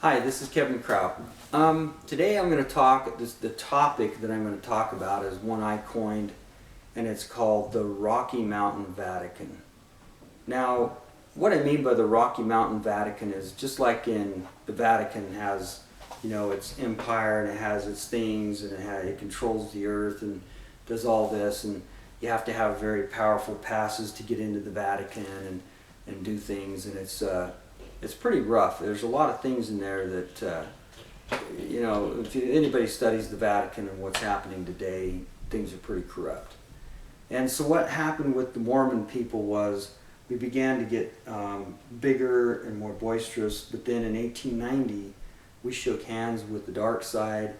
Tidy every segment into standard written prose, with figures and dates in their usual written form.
Hi, this is Kevin Kraut. Today I'm going to talk, the topic that I'm going to talk about is one I coined, and it's called the Rocky Mountain Vatican. Now, what I mean by the Rocky Mountain Vatican is just like in the Vatican has, its empire and it has its things and it controls the earth and does all this, and you have to have very powerful passes to get into the Vatican and do things, and it's pretty rough. There's a lot of things in there that, if anybody studies the Vatican and what's happening today, things are pretty corrupt. And so what happened with the Mormon people was we began to get bigger and more boisterous, but then in 1890, we shook hands with the dark side.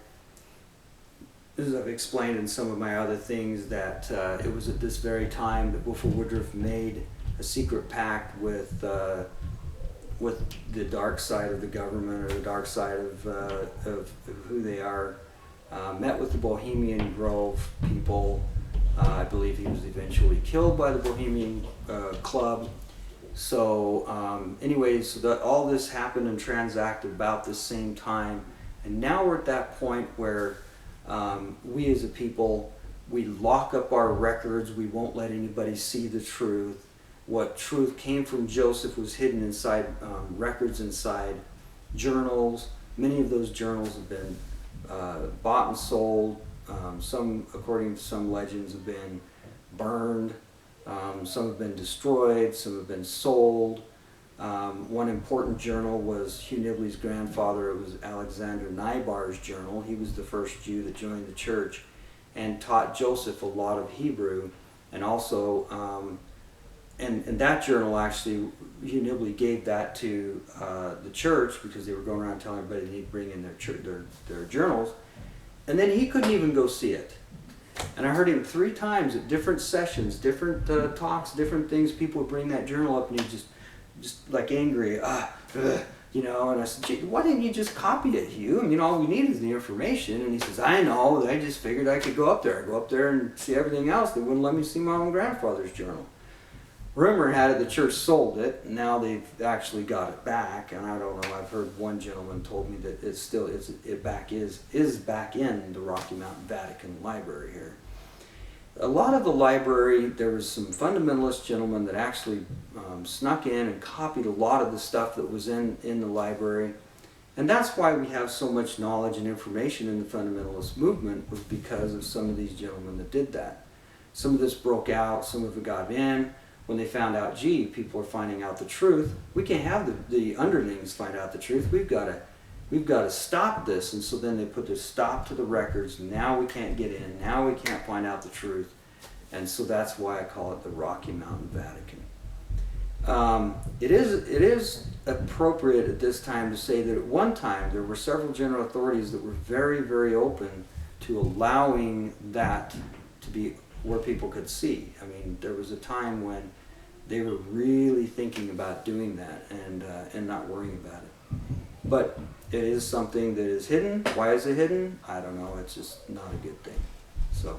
As I've explained in some of my other things, that it was at this very time that Wilford Woodruff made a secret pact with the dark side of the government, or the dark side of who they are. Met with the Bohemian Grove people. I believe he was eventually killed by the Bohemian Club. So anyways, all this happened and transacted about the same time. And now we're at that point where we as a people, we lock up our records. We won't let anybody see the truth. What truth came from Joseph was hidden inside records, inside journals. Many of those journals have been bought and sold. Some, according to some legends, have been burned. Some have been destroyed. Some have been sold. One important journal was Hugh Nibley's grandfather. It was Alexander Nybar's journal. He was the first Jew that joined the church and taught Joseph a lot of Hebrew, and also and that journal, actually, Hugh Nibley gave that to the church because they were going around telling everybody they need to bring in their journals. And then he couldn't even go see it. And I heard him 3 times at different sessions, different talks, different things. People would bring that journal up and he'd just like angry, and I said, "Gee, why didn't you just copy it, Hugh? I mean, all we need is the information." And he says, "I know, I just figured I could go up there. I go up there and see everything else. They wouldn't let me see my own grandfather's journal." Rumor had it the church sold it. Now they've actually got it back, and I don't know. I've heard one gentleman told me that it's back in the Rocky Mountain Vatican Library here. A lot of the library, there was some fundamentalist gentlemen that actually snuck in and copied a lot of the stuff that was in the library, and that's why we have so much knowledge and information in the fundamentalist movement, was because of some of these gentlemen that did that. Some of this broke out, some of it got in. When they found out, gee, people are finding out the truth, we can't have the underlings find out the truth. We've got to stop this. And so then they put the stop to the records. Now we can't get in. Now we can't find out the truth. And so that's why I call it the Rocky Mountain Vatican. It is appropriate at this time to say that at one time there were several general authorities that were very, very open to allowing that to be where people could see. I mean, there was a time when they were really thinking about doing that and not worrying about it. But it is something that is hidden. Why is it hidden? I don't know. It's just not a good thing. So.